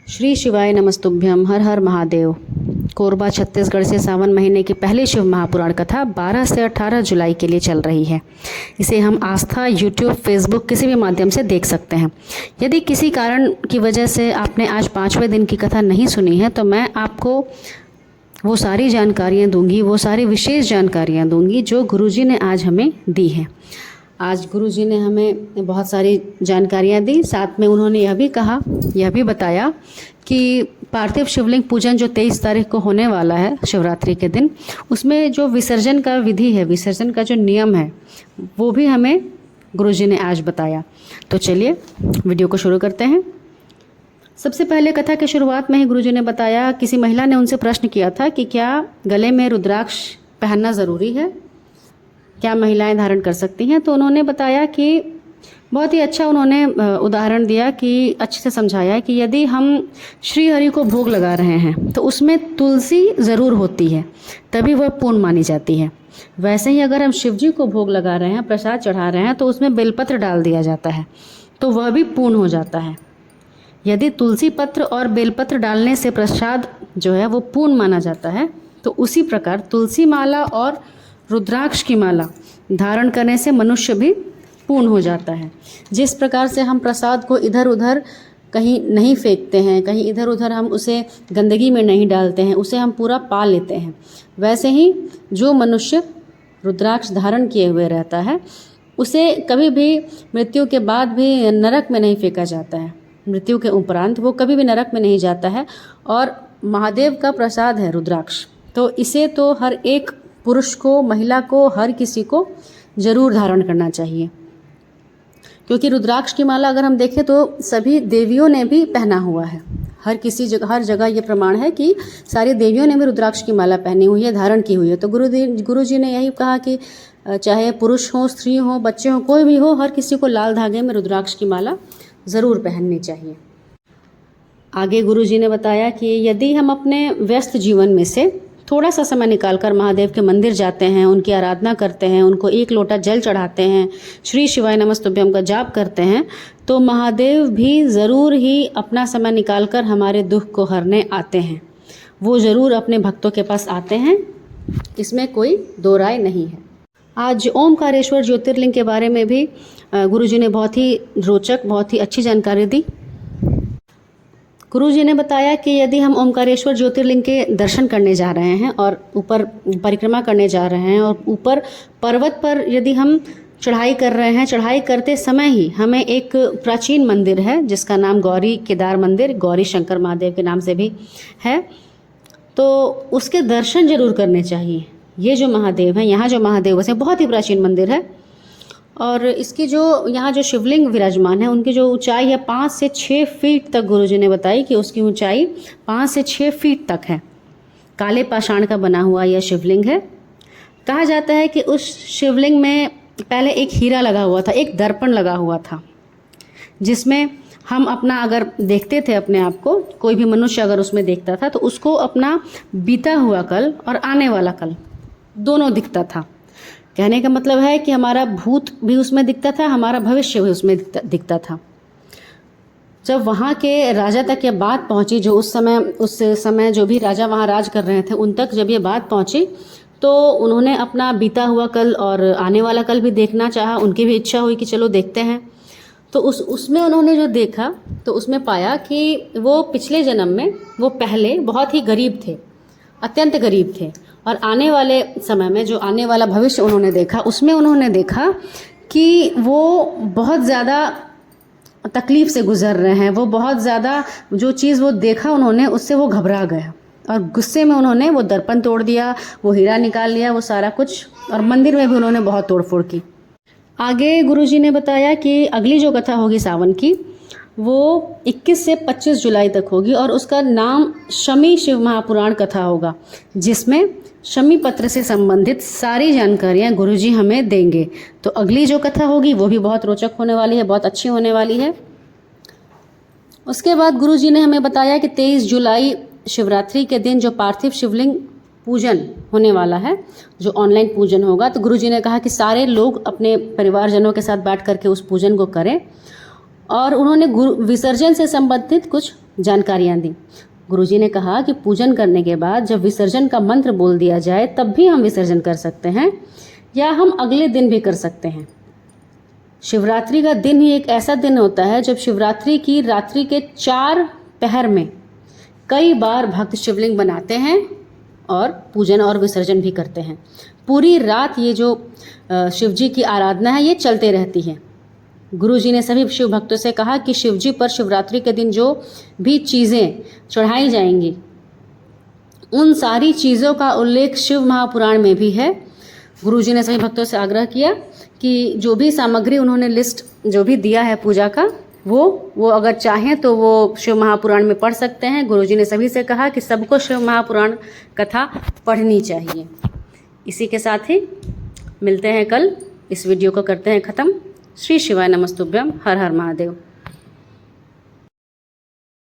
श्री शिवाय नमस्तुभ्यम। हर हर महादेव। कोरबा छत्तीसगढ़ से सावन महीने की पहली शिव महापुराण कथा 12 से 18 जुलाई के लिए चल रही है। इसे हम आस्था, यूट्यूब, फेसबुक किसी भी माध्यम से देख सकते हैं। यदि किसी कारण की वजह से आपने आज 5वें दिन की कथा नहीं सुनी है तो मैं आपको वो सारी जानकारियाँ दूंगी, वो सारी विशेष जानकारियाँ दूंगी जो गुरुजी ने आज हमें दी हैं। आज गुरुजी ने हमें बहुत सारी जानकारियाँ दी, साथ में उन्होंने यह भी बताया कि पार्थिव शिवलिंग पूजन जो 23 तारीख को होने वाला है शिवरात्रि के दिन, उसमें जो विसर्जन का विधि है, विसर्जन का जो नियम है, वो भी हमें गुरुजी ने आज बताया। तो चलिए वीडियो को शुरू करते हैं। सबसे पहले कथा के शुरुआत में ही गुरुजी ने बताया, किसी महिला ने उनसे प्रश्न किया था कि क्या गले में रुद्राक्ष पहनना ज़रूरी है, क्या महिलाएं धारण कर सकती हैं। तो उन्होंने बताया कि बहुत ही अच्छा उन्होंने उदाहरण दिया कि अच्छे से समझाया कि यदि हम श्री हरि को भोग लगा रहे हैं तो उसमें तुलसी ज़रूर होती है, तभी वह पूर्ण मानी जाती है। वैसे ही अगर हम शिव जी को भोग लगा रहे हैं, प्रसाद चढ़ा रहे हैं, तो उसमें बेलपत्र डाल दिया जाता है तो वह भी पूर्ण हो जाता है। यदि तुलसी पत्र और बेलपत्र डालने से प्रसाद जो है वो पूर्ण माना जाता है, तो उसी प्रकार तुलसी माला और रुद्राक्ष की माला धारण करने से मनुष्य भी पूर्ण हो जाता है। जिस प्रकार से हम प्रसाद को इधर उधर कहीं नहीं फेंकते हैं, कहीं इधर उधर हम उसे गंदगी में नहीं डालते हैं, उसे हम पूरा पा लेते हैं, वैसे ही जो मनुष्य रुद्राक्ष धारण किए हुए रहता है उसे कभी भी मृत्यु के बाद भी नरक में नहीं फेंका जाता है। मृत्यु के उपरांत वो कभी भी नरक में नहीं जाता है। और महादेव का प्रसाद है रुद्राक्ष, तो इसे तो हर एक पुरुष को, महिला को, हर किसी को ज़रूर धारण करना चाहिए। क्योंकि रुद्राक्ष की माला अगर हम देखें तो सभी देवियों ने भी पहना हुआ है। हर जगह ये प्रमाण है कि सारी देवियों ने भी रुद्राक्ष की माला पहनी हुई है, धारण की हुई है। तो गुरुजी ने यही कहा कि चाहे पुरुष हो, स्त्री हो, बच्चे हो, कोई भी हो, हर किसी को लाल धागे में रुद्राक्ष की माला ज़रूर पहननी चाहिए। आगे गुरुजी ने बताया कि यदि हम अपने व्यस्त जीवन में से थोड़ा सा समय निकालकर महादेव के मंदिर जाते हैं, उनकी आराधना करते हैं, उनको एक लोटा जल चढ़ाते हैं, श्री शिवाय नमस्तुभ्यम का जाप करते हैं, तो महादेव भी ज़रूर ही अपना समय निकालकर हमारे दुख को हरने आते हैं। वो ज़रूर अपने भक्तों के पास आते हैं, इसमें कोई दो राय नहीं है। आज ओमकारेश्वर ज्योतिर्लिंग के बारे में भी गुरुजी ने बहुत ही रोचक, बहुत ही अच्छी जानकारी दी। गुरुजी ने बताया कि यदि हम ओमकारेश्वर ज्योतिर्लिंग के दर्शन करने जा रहे हैं और ऊपर परिक्रमा करने जा रहे हैं और ऊपर पर्वत पर यदि हम चढ़ाई कर रहे हैं, चढ़ाई करते समय ही हमें एक प्राचीन मंदिर है जिसका नाम गौरी केदार मंदिर, गौरी शंकर महादेव के नाम से भी है, तो उसके दर्शन जरूर करने चाहिए। ये जो महादेव हैं, यहाँ जो महादेव हैं, बहुत ही प्राचीन मंदिर है और इसकी जो यहाँ जो शिवलिंग विराजमान है उनकी जो ऊंचाई है 5 से 6 फीट तक। गुरुजी ने बताई कि उसकी ऊंचाई 5 से 6 फीट तक है। काले पाषाण का बना हुआ यह शिवलिंग है। कहा जाता है कि उस शिवलिंग में पहले एक हीरा लगा हुआ था, एक दर्पण लगा हुआ था, जिसमें हम अपना अगर देखते थे अपने आप को, कोई भी मनुष्य अगर उसमें देखता था तो उसको अपना बीता हुआ कल और आने वाला कल दोनों दिखता था। कहने का मतलब है कि हमारा भूत भी उसमें दिखता था, हमारा भविष्य भी उसमें दिखता था। जब वहाँ के राजा तक ये बात पहुँची, जो उस समय जो भी राजा वहाँ राज कर रहे थे, उन तक जब ये बात पहुँची तो उन्होंने अपना बीता हुआ कल और आने वाला कल भी देखना चाहा। उनकी भी इच्छा हुई कि चलो देखते हैं। तो उसमें उन्होंने जो देखा तो उसमें पाया कि वो पिछले जन्म में वो पहले बहुत ही गरीब थे, अत्यंत गरीब थे, और आने वाले समय में जो आने वाला भविष्य उन्होंने देखा, उसमें उन्होंने देखा कि वो बहुत ज़्यादा तकलीफ़ से गुज़र रहे हैं। वो बहुत ज़्यादा जो चीज़ वो देखा उन्होंने, उससे वो घबरा गए और गुस्से में उन्होंने वो दर्पण तोड़ दिया, वो हीरा निकाल लिया, वो सारा कुछ, और मंदिर में भी उन्होंने बहुत तोड़फोड़ की। आगे गुरुजी ने बताया कि अगली जो कथा होगी सावन की, वो 21 से 25 जुलाई तक होगी और उसका नाम शमी शिव महापुराण कथा होगा, जिसमें शमी पत्र से संबंधित सारी जानकारियाँ गुरुजी हमें देंगे। तो अगली जो कथा होगी वो भी बहुत रोचक होने वाली है, बहुत अच्छी होने वाली है। उसके बाद गुरुजी ने हमें बताया कि 23 जुलाई शिवरात्रि के दिन जो पार्थिव शिवलिंग पूजन होने वाला है, जो ऑनलाइन पूजन होगा, तो गुरुजी ने कहा कि सारे लोग अपने परिवारजनों के साथ बैठ करके उस पूजन को करें। और उन्होंने विसर्जन से संबंधित कुछ जानकारियाँ दी। गुरुजी ने कहा कि पूजन करने के बाद जब विसर्जन का मंत्र बोल दिया जाए तब भी हम विसर्जन कर सकते हैं या हम अगले दिन भी कर सकते हैं। शिवरात्रि का दिन ही एक ऐसा दिन होता है जब शिवरात्रि की रात्रि के 4 पहर में कई बार भक्त शिवलिंग बनाते हैं और पूजन और विसर्जन भी करते हैं। पूरी रात ये जो शिव जी की आराधना है ये चलते रहती है। गुरुजी ने सभी शिव भक्तों से कहा कि शिव जी पर शिवरात्रि के दिन जो भी चीज़ें चढ़ाई जाएंगी उन सारी चीज़ों का उल्लेख शिव महापुराण में भी है। गुरुजी ने सभी भक्तों से आग्रह किया कि जो भी सामग्री उन्होंने लिस्ट जो भी दिया है पूजा का वो अगर चाहें तो वो शिव महापुराण में पढ़ सकते हैं। गुरुजी ने सभी से कहा कि सबको शिव महापुराण कथा पढ़नी चाहिए। इसी के साथ ही मिलते हैं कल। इस वीडियो को करते हैं ख़त्म। श्री शिवाय नमस्तुभ्यम। हर हर महादेव।